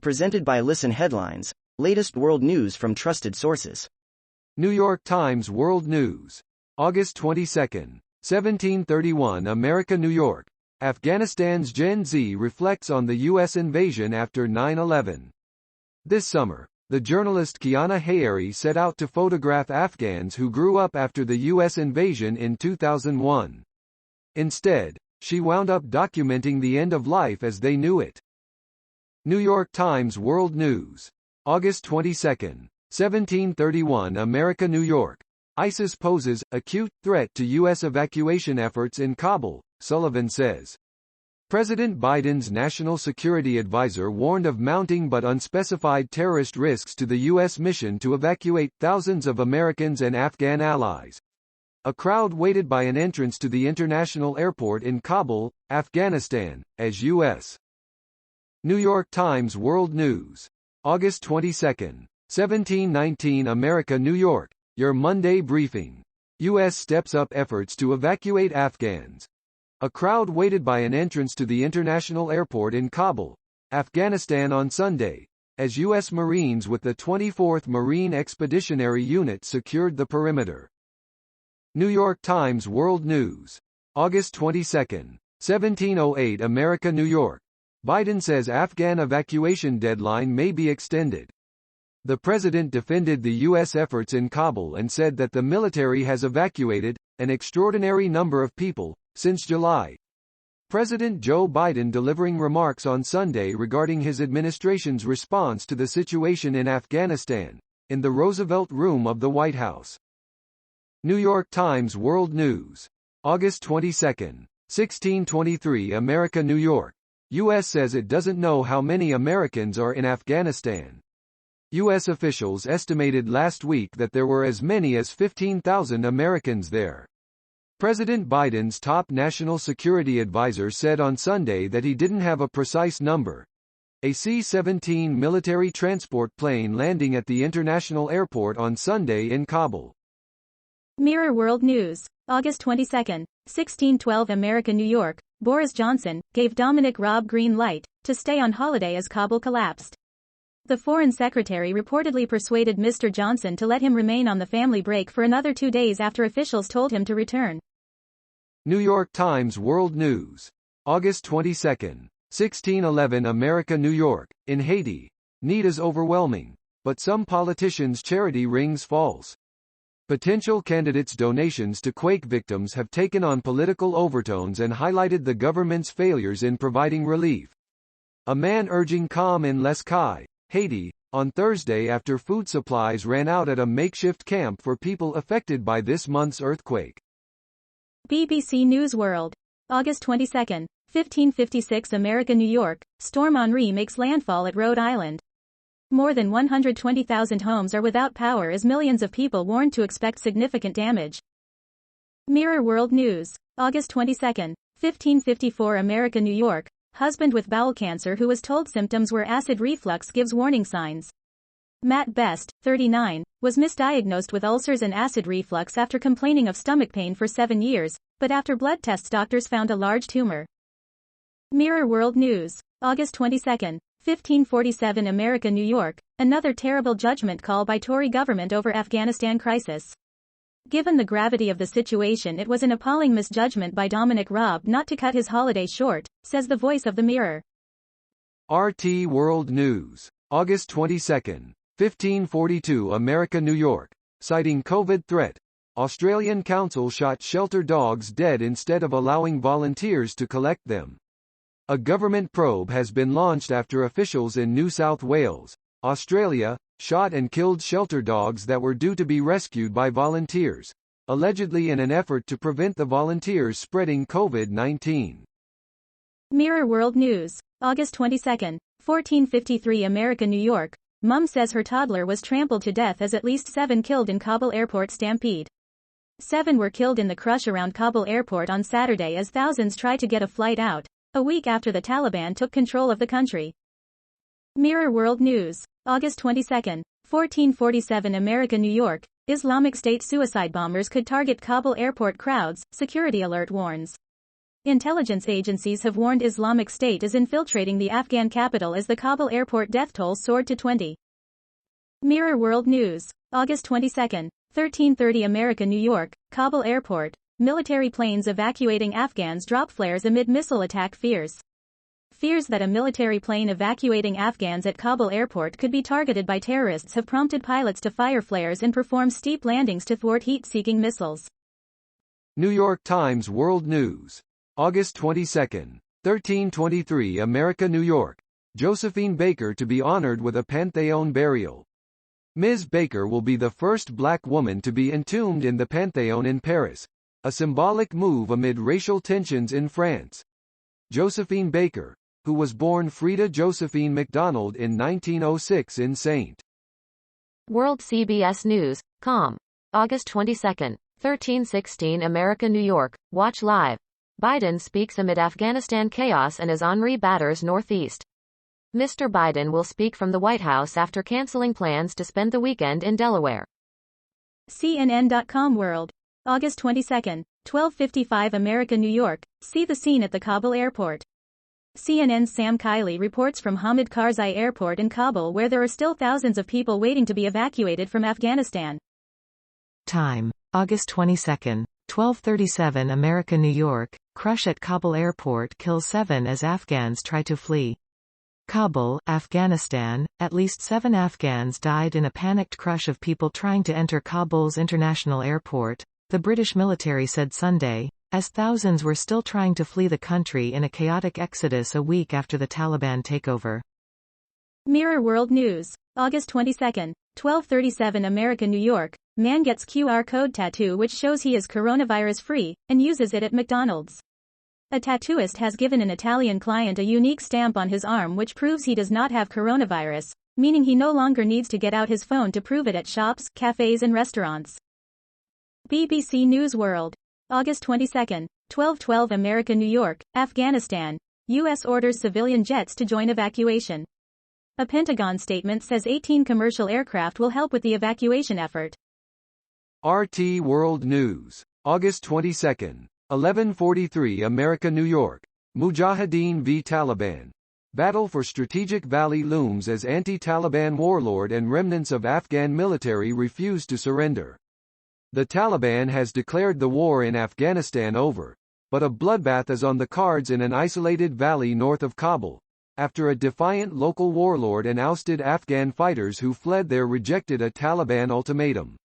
Presented by Listen Headlines, latest world news from trusted sources. New York Times World News. August 22, 1731 America, New York. Afghanistan's Gen Z reflects on the U.S. invasion after 9/11. This summer, the journalist Kiana Hayeri set out to photograph Afghans who grew up after the U.S. invasion in 2001. Instead, she wound up documenting the end of life as they knew it. New York Times World News. August 22, 1731 America, New York. ISIS poses acute threat to U.S. evacuation efforts in Kabul, Sullivan says. President Biden's national security advisor warned of mounting but unspecified terrorist risks to the U.S. mission to evacuate thousands of Americans and Afghan allies. A crowd waited by an entrance to the international airport in Kabul, Afghanistan, as U.S. New York Times World News. August 22, 1719 America, New York. Your Monday briefing. U.S. steps up efforts to evacuate Afghans. A crowd waited by an entrance to the international airport in Kabul, Afghanistan on Sunday, as U.S. Marines with the 24th Marine Expeditionary Unit secured the perimeter. New York Times World News. August 22, 1708 America, New York. Biden says Afghan evacuation deadline may be extended. The president defended the U.S. efforts in Kabul and said that the military has evacuated an extraordinary number of people since July. President Joe Biden delivering remarks on Sunday regarding his administration's response to the situation in Afghanistan, in the Roosevelt Room of the White House. New York Times World News. August 22, 1623 America, New York. U.S. says it doesn't know how many Americans are in Afghanistan. U.S. officials estimated last week that there were as many as 15,000 Americans there. President Biden's top national security advisor said on Sunday that he didn't have a precise number. A C-17 military transport plane landing at the international airport on Sunday in Kabul. Mirror World News. August 22, 1612 America, New York. Boris Johnson gave Dominic Raab green light to stay on holiday as Kabul collapsed. The Foreign Secretary reportedly persuaded Mr. Johnson to let him remain on the family break for another 2 days after officials told him to return. New York Times World News. August 22, 1611 America, New York. In Haiti, need is overwhelming, but some politicians' charity rings false. Potential candidates' donations to quake victims have taken on political overtones and highlighted the government's failures in providing relief. A man urging calm in Les Cayes, Haiti, on Thursday after food supplies ran out at a makeshift camp for people affected by this month's earthquake. BBC News World. August 22, 1556 America, New York. Storm Henri makes landfall at Rhode Island. More than 120,000 homes are without power as millions of people warned to expect significant damage. Mirror World News. August 22, 1554 America, New York. Husband with bowel cancer who was told symptoms were acid reflux gives warning signs. Matt Best, 39, was misdiagnosed with ulcers and acid reflux after complaining of stomach pain for 7 years, but after blood tests doctors found a large tumor. Mirror World News. August 22, 1547 America, New York. Another terrible judgment call by Tory government over Afghanistan crisis. Given the gravity of the situation, it was an appalling misjudgment by Dominic Raab not to cut his holiday short, says the voice of the Mirror. RT World News. August 22, 1542 America, New York. Citing COVID threat, Australian council shot shelter dogs dead instead of allowing volunteers to collect them. A government probe has been launched after officials in New South Wales, Australia, shot and killed shelter dogs that were due to be rescued by volunteers, allegedly in an effort to prevent the volunteers spreading COVID-19. Mirror World News. August 22, 1453 America, New York. Mum says her toddler was trampled to death as at least 7 killed in Kabul airport stampede. 7 were killed in the crush around Kabul airport on Saturday as thousands tried to get a flight out, a week after the Taliban took control of the country. Mirror World News. August 22, 1447 America, New York. Islamic State suicide bombers could target Kabul airport crowds, security alert warns. Intelligence agencies have warned Islamic State is infiltrating the Afghan capital as the Kabul airport death toll soared to 20. Mirror World News. August 22. 13:30 America New York, Kabul airport. Military planes evacuating Afghans drop flares amid missile attack fears. Fears that a military plane evacuating Afghans at Kabul airport could be targeted by terrorists have prompted pilots to fire flares and perform steep landings to thwart heat-seeking missiles. New York Times World News. August 22. 1323 America New York. Josephine Baker to be honored with a Pantheon burial. Ms. Baker will be the first black woman to be entombed in the Pantheon in Paris, a symbolic move amid racial tensions in France. Josephine Baker, who was born Frida Josephine MacDonald in 1906 in St. World CBS News, com. August 22, 1316 America New York, watch live. Biden speaks amid Afghanistan chaos and as Henri batters Northeast. Mr. Biden will speak from the White House after canceling plans to spend the weekend in Delaware. CNN.com World. August 22, 12:55 America New York, see the scene at the Kabul airport. CNN's Sam Kiley reports from Hamid Karzai Airport in Kabul where there are still thousands of people waiting to be evacuated from Afghanistan. Time. August 22, 12:37 America New York, crush at Kabul airport kills 7 as Afghans try to flee. Kabul, Afghanistan, at least 7 Afghans died in a panicked crush of people trying to enter Kabul's international airport, the British military said Sunday, as thousands were still trying to flee the country in a chaotic exodus a week after the Taliban takeover. Mirror World News. August 22, 12:37 America New York, man gets QR code tattoo which shows he is coronavirus-free, and uses it at McDonald's. A tattooist has given an Italian client a unique stamp on his arm which proves he does not have coronavirus, meaning he no longer needs to get out his phone to prove it at shops, cafes and restaurants. BBC News World. August 22, 12:12 America New York, Afghanistan, U.S. orders civilian jets to join evacuation. A Pentagon statement says 18 commercial aircraft will help with the evacuation effort. RT World News. August 22, 11:43 America New York, Mujahideen v Taliban. Battle for Strategic Valley looms as anti-Taliban warlord and remnants of Afghan military refuse to surrender. The Taliban has declared the war in Afghanistan over, but a bloodbath is on the cards in an isolated valley north of Kabul, after a defiant local warlord and ousted Afghan fighters who fled there rejected a Taliban ultimatum.